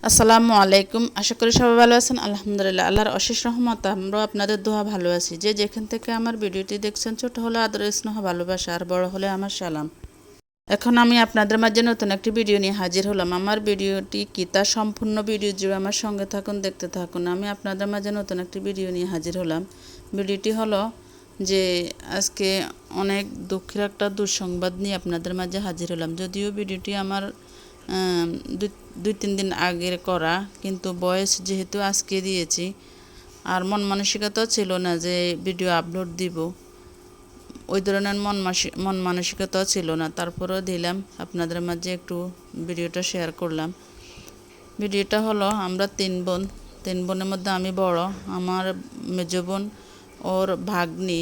আসসালামু আলাইকুম। আশা করি সবাই ভালো আছেন। আলহামদুলিল্লাহ, আল্লাহর অশেষ রহমত আমরাও আপনাদের দোয়া ভালো আছি। যে যেখান থেকে আমার ভিডিওটি দেখছেন, ছোট হলে আদর স্নেহ ভালোবাসা, আর বড় হলে আমার সালাম। এখন আমি আপনাদের মাঝে নতুন একটি ভিডিও নিয়ে হাজির হলাম। আমার ভিডিওটি কি তা সম্পূর্ণ ভিডিও জুড়ে আমার সঙ্গে থাকুন, দেখতে থাকুন। আমি আপনাদের মাঝে নতুন একটি ভিডিও নিয়ে হাজির হলাম। ভিডিওটি হলো যে আজকে অনেক দুঃখের একটা দুঃসংবাদ নিয়ে আপনাদের মাঝে হাজির হলাম। যদিও ভিডিওটি আমার দুই তিন দিন আগের করা, কিন্তু বয়স যেহেতু আজকে দিয়েছি, আর মন মানসিকতাও ছিল না যে ভিডিও আপলোড দিব, ওই ধরনের মন মানসিকতাও ছিল না। তারপরেও দিলাম, আপনাদের মাঝে একটু ভিডিওটা শেয়ার করলাম। ভিডিওটা হলো আমরা তিন বোনের মধ্যে আমি বড়। আমার মেজ বোন, ওর ভাগ্নি,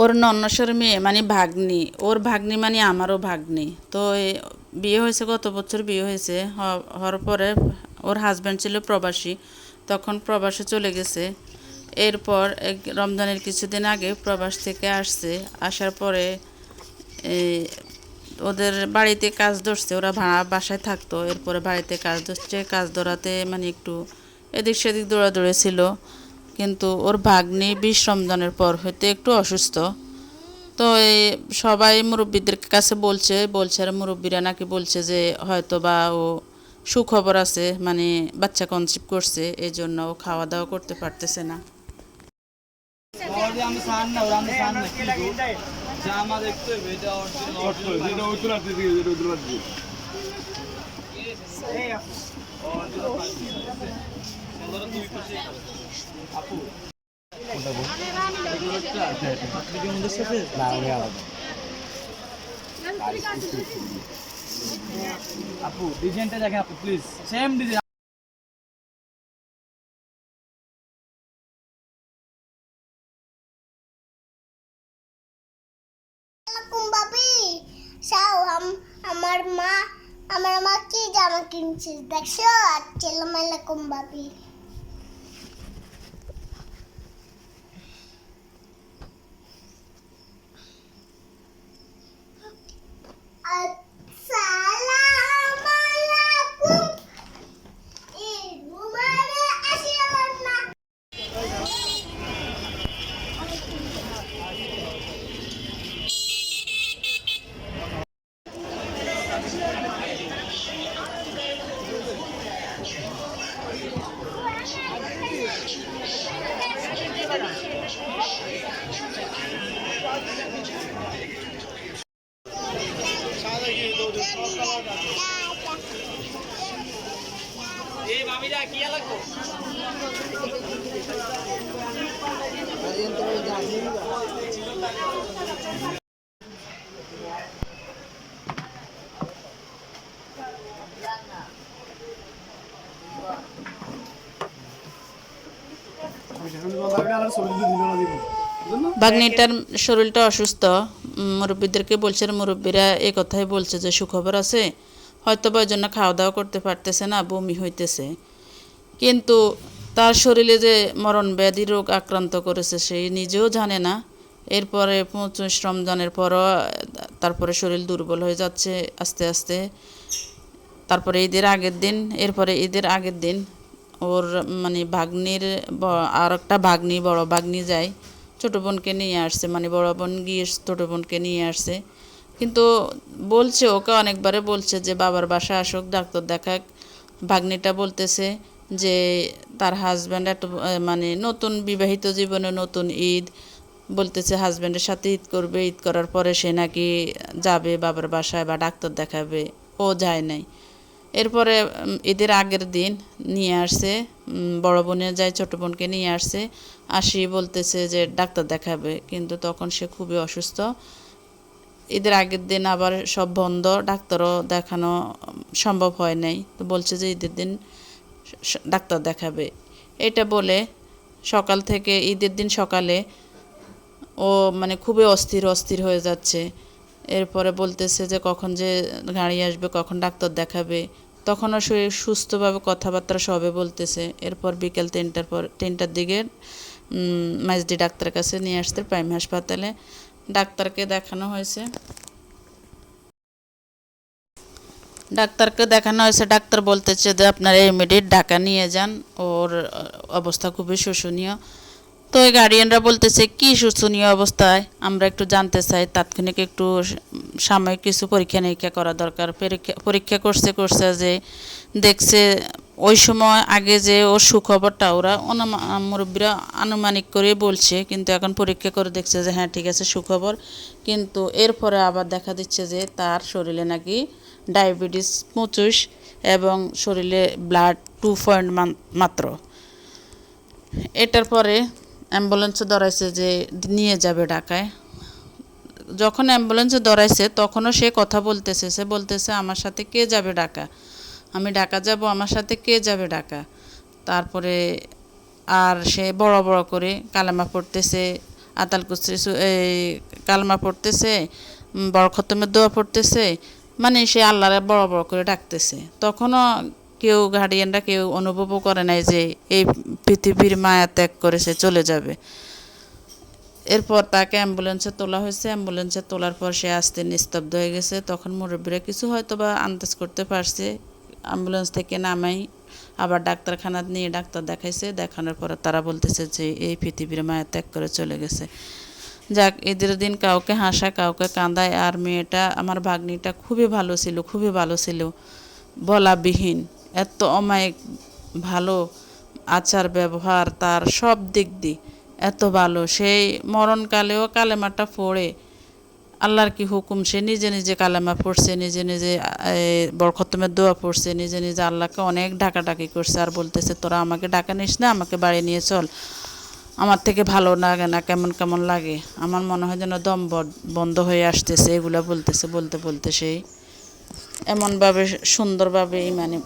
ওর নন্নসর মেয়ে মানে ভাগ্নি, ওর ভাগ্নি মানে আমারও ভাগ্নি। তো বিয়ে হয়েছে, গত বছর বিয়ে হয়েছে। হওয়ার পরে ওর হাজব্যান্ড ছিল প্রবাসী, তখন প্রবাসে চলে গেছে। এরপর রমজানের কিছুদিন আগে প্রবাস থেকে আসছে। আসার পরে ওদের বাড়িতে কাজ ধরছে, ওরা ভাড়া বাসায় থাকতো। এরপরে বাড়িতে কাজ ধরছে, কাজ ধরাতে মানে একটু এদিক সেদিক দৌড়াদৌড়ি ছিল। কিন্তু ওর ভাগ্নি 20 রমজানের পর হইতে একটু অসুস্থ। তো সবাই মুরব্বীদের কাছে বলছে আর মুরব্বীরা নাকি বলছে যে হয়তো বা ও সুখবর আছে, মানে বাচ্চা কনসিভ করছে, এই জন্য ও খাওয়া দাওয়া করতে পারতেছে না। আপু ডিজাইনটা দেখেন আপু, please same design. Bapi Sao আমার মা কি জামা কিনছিস দেখছো? আসসালামু আলাইকুম বাপি। আসসালামু আলাইকুম। ঈদ মুবারক। আসিয়ার না এই মামিরা কি লাগবে? ভাগ্নিটার শরীরটা অসুস্থ। মুরব্বীদেরকে বলছে, মুরব্বীরা এই কথাই বলছে যে সুখবর আছে, হয়তো বা ওই জন্য খাওয়া দাওয়া করতে পারতেছে না, বমি হইতেছে। কিন্তু তার শরীরে যে মরণ ব্যাধি রোগ আক্রান্ত করেছে সে নিজেও জানে না। এরপরে 25 রমজানের পরও তারপরে শরীর দুর্বল হয়ে যাচ্ছে আস্তে আস্তে। তারপরে ঈদের আগের দিন ওর মানে ভাগ্নির আর একটা ভাগ্নি, বড় ভাগ্নি যায়, ছোটো বোনকে নিয়ে আসছে, মানে বড় বোন গিয়ে ছোটো বোনকে নিয়ে আসছে। কিন্তু বলছে, ওকে অনেকবারে বলছে যে বাবার বাসায় আসুক, ডাক্তার দেখাক। ভাগ্নিটা বলতেছে যে তার হাজব্যান্ড একটা মানে নতুন বিবাহিত জীবনে নতুন ঈদ, বলতেছে হাজব্যান্ডের সাথে ঈদ করবে, ঈদ করার পরে সে নাকি যাবে বাবার বাসায় বা ডাক্তার দেখাবে। ও যায় নাই। এরপরে ঈদের আগের দিন নিয়ে আসছে, বড় বোনে যায় ছোটো বোনকে নিয়ে আসছে। আসি বলতেছে যে ডাক্তার দেখাবে, কিন্তু তখন সে খুবই অসুস্থ। ঈদের আগের দিন আবার সব বন্ধ, ডাক্তারও দেখানো সম্ভব হয় নাই। তো বলছে যে ঈদের দিন ডাক্তার দেখাবে। এটা বলে সকাল থেকে ঈদের দিন সকালে ও মানে খুবই অস্থির হয়ে যাচ্ছে। এরপরে বলতেছে যে কখন যে গাড়ি আসবে, কখন ডাক্তার দেখাবে। তখনও সে সুস্থভাবে কথাবার্তা সবে বলতেছে। এরপর বিকেল 3টার দিকে মাইজদি ডাক্তারের কাছে নিয়ে আসতে প্রাইম হাসপাতালে ডাক্তারকে দেখানো হয়েছে। ডাক্তারকে দেখানো হয়েছে, ডাক্তার বলতেছে যে আপনারা ইমিডিয়েট ঢাকা নিয়ে যান, ওর অবস্থা খুবই শোষণীয়। তো ওই গার্ডিয়ানরা বলতেছে কি শোষণীয় অবস্থায়, আমরা একটু জানতে চাই, তাৎক্ষণিক একটু সাময়িক কিছু পরীক্ষা নিরীক্ষা করা দরকার। পরীক্ষা করছে যে দেখছে ওই সময় আগে যে ওর সুখবরটা ওরা মুরব্বীরা আনুমানিক করে বলছে, কিন্তু এখন পরীক্ষা করে দেখছে যে হ্যাঁ ঠিক আছে সুখবর। কিন্তু এরপরে আবার দেখা দিচ্ছে যে তার শরীরে নাকি ডায়াবেটিস 25 এবং শরীরে ব্লাড 2 মাত্র। এটার পরে অ্যাম্বুলেন্সে ধরাইছে যে নিয়ে যাবে ঢাকায়। যখন অ্যাম্বুলেন্সে ধরাইছে তখনও সে কথা বলতেছে, সে বলতেছে আমার সাথে কে যাবে ঢাকা, আমি ঢাকা যাব, আমার সাথে কে যাবে ঢাকা। তারপরে আর সে বড় বড় করে কালেমা পড়তেছে, আতাল কুসরি এই কালেমা পড়তেছে, বড় খতমের দোয়া পড়তেছে, মানে সে আল্লাহরে বড় বড় করে ডাকতেছে। তখনও কেউ গার্ডিয়ানরা কেউ অনুভবও করে নাই যে এই পৃথিবীর মায়া ত্যাগ করে সে চলে যাবে। এরপর তাকে অ্যাম্বুলেন্সে তোলা হয়েছে, অ্যাম্বুলেন্সে তোলার পর সে আস্তে নিস্তব্ধ হয়ে গেছে। তখন মুরব্বীরা কিছু হয়তো বা আন্দাজ করতে পারছে, অ্যাম্বুলেন্স থেকে নামাই আবার ডাক্তারখানা নিয়ে ডাক্তার দেখাইছে, দেখানোর পরে তারা বলতেছে যে এই পৃথিবীর মায়া ত্যাগ করে চলে গেছে। যাক, ঈদের দিন কাউকে হাসায় কাউকে কাঁদায়। আর মেয়েটা আমার ভাগ্নিটা খুবই ভালো ছিল, খুবই ভালো ছিল, বলাবিহীন, এত অমায়িক, ভালো আচার ব্যবহার, তার সব দিক দিয়ে এত ভালো। সেই মরণকালেও কালেমাটা পড়ে আল্লাহর কি হুকুম, সে নিজে নিজে কালেমা পড়ছে, নিজে নিজে বরখতমের দোয়া পড়ছে, নিজে নিজে আল্লাহকে অনেক ডাকাডাকি করছে। আর বলতেছে তোরা আমাকে ডাকা নিস না, আমাকে বাড়ি নিয়ে চল, আমার থেকে ভালো লাগে না, কেমন কেমন লাগে, আমার মনে হয় যেন দম বন্ধ হয়ে আসতেছে। এগুলা বলতেছে, বলতে বলতে সেই এমনভাবে সুন্দরভাবে মানে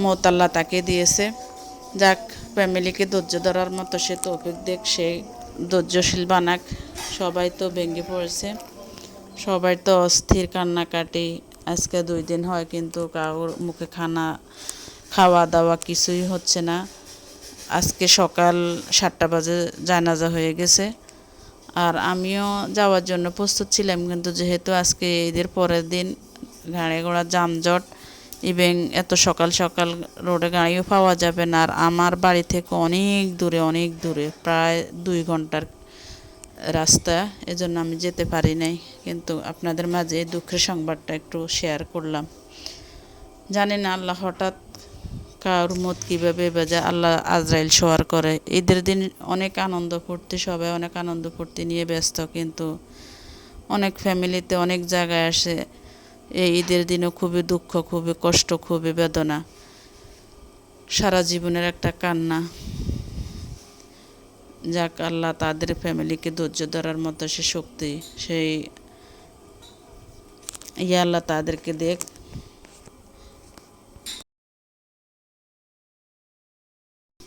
মত আল্লাহ তাকে দিয়েছে। যাক, ফ্যামিলিকে ধৈর্য ধরার মতো সে তৌফিক দেখ, সে ধৈর্যশীল বানাক। সবাই তো ভেঙে পড়েছে, সবাই তো অস্থির, কান্নাকাটি। আজকে 2 দিন হয় কিন্তু কারোর মুখে খাওয়া দাওয়া কিছুই হচ্ছে না। আজকে সকাল 7টা বাজে জানাজা হয়ে গেছে। আর আমিও যাওয়ার জন্য প্রস্তুত ছিলাম, কিন্তু যেহেতু আজকে ঈদের পরের দিন গাড়ি ঘোড়া যানজট, ইভেন এত সকাল সকাল রোডে গাড়িও পাওয়া যাবে না। আর আমার বাড়ি থেকে অনেক দূরে প্রায় 2 ঘন্টার রাস্তা, এজন্য আমি যেতে পারি নাই। কিন্তু আপনাদের মাঝে এই দুঃখের সংবাদটা একটু শেয়ার করলাম। জানি না আল্লাহ হঠাৎ কার মত কীভাবে বাজে, আল্লাহ আজরাইল শোয়ার করে। ঈদের দিন অনেক আনন্দ ফুর্তি, সবাই অনেক আনন্দ ফুর্তি নিয়ে ব্যস্ত, কিন্তু অনেক ফ্যামিলিতে অনেক জায়গায় আসে এই ঈদের দিনও খুবই দুঃখ, খুবই কষ্ট, খুবই বেদনা, সারা জীবনের একটা কান্না। যাক, আল্লাহ তাদের ফ্যামিলিকে ধৈর্য ধরার মতো সে শক্তি, সেই আল্লাহ তাদেরকে দেখ।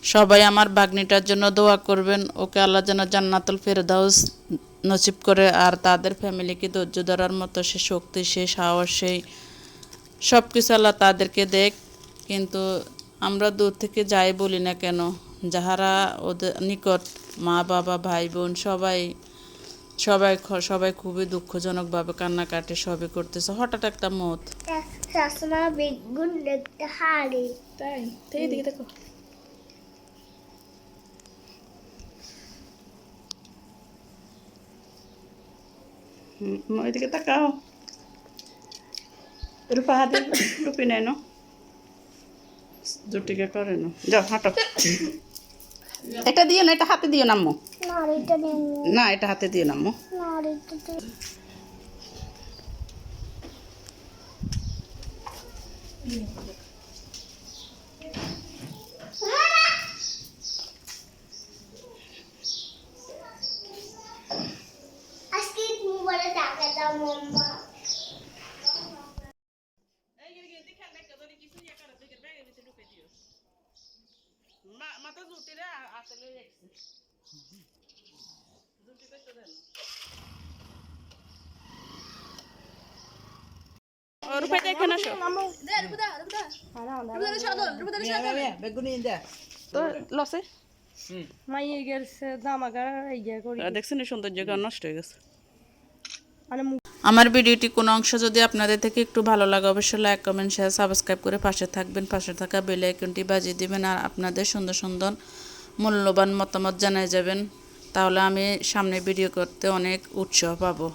সবাই আমার বাগ্নিটার জন্য দোয়া করবেন, ওকে আল্লাহ যেন জান্নাতুল ফেরদাউস নসিব করে। আর তাদের ফ্যামিলিকে ধৈর্য ধরার মতো সে শক্তি, সে সাহস, সেই সব কিছু আল্লাহ তাদেরকে দেখ। কিন্তু আমরা দূর থেকে যাই বলি না কেন, যাহারা ওদের নিকট মা বাবা ভাই বোন সবাই খুবই দুঃখজনকভাবে কান্নাকাটি সবই করতেছে। হঠাৎ একটা মত, শাসমা বেগুন দেখতে হারি তাই এইদিকে দেখো, ওইদিকে তাকাও, রূপা হাতে টুপি নেয় না, জুটিকে করে না, যাও হাঁটো। এটা দিও না, এটা হাতে দিও নাম্মু, নাড়িটা নিয়ে না এটা হাতে দিও নাম্মু। নাড়িটা আজকে মোবাইলে টাকা দাও মাম্মা। মাথা জুটি রে আসলে জুটি করতে দেন রূপা দেখেন আসো তো লসে মাইয়ে গেছে জামাগা ইয়ে করি দেখছেন এই সৌন্দর্য নষ্ট হয়ে গেছে। মানে আমার ভিডিওটি কোনো অংশ যদি আপনাদের থেকে একটু ভালো লাগে অবশ্যই লাইক কমেন্ট শেয়ার সাবস্ক্রাইব করে পাশে থাকবেন, পাশে থাকা বেল আইকনটি বাজিয়ে দিবেন আর আপনাদের সুন্দর সুন্দর মূল্যবান মতামত জানাই যাবেন, তাহলে আমি সামনে ভিডিও করতে অনেক উৎসাহ পাবো।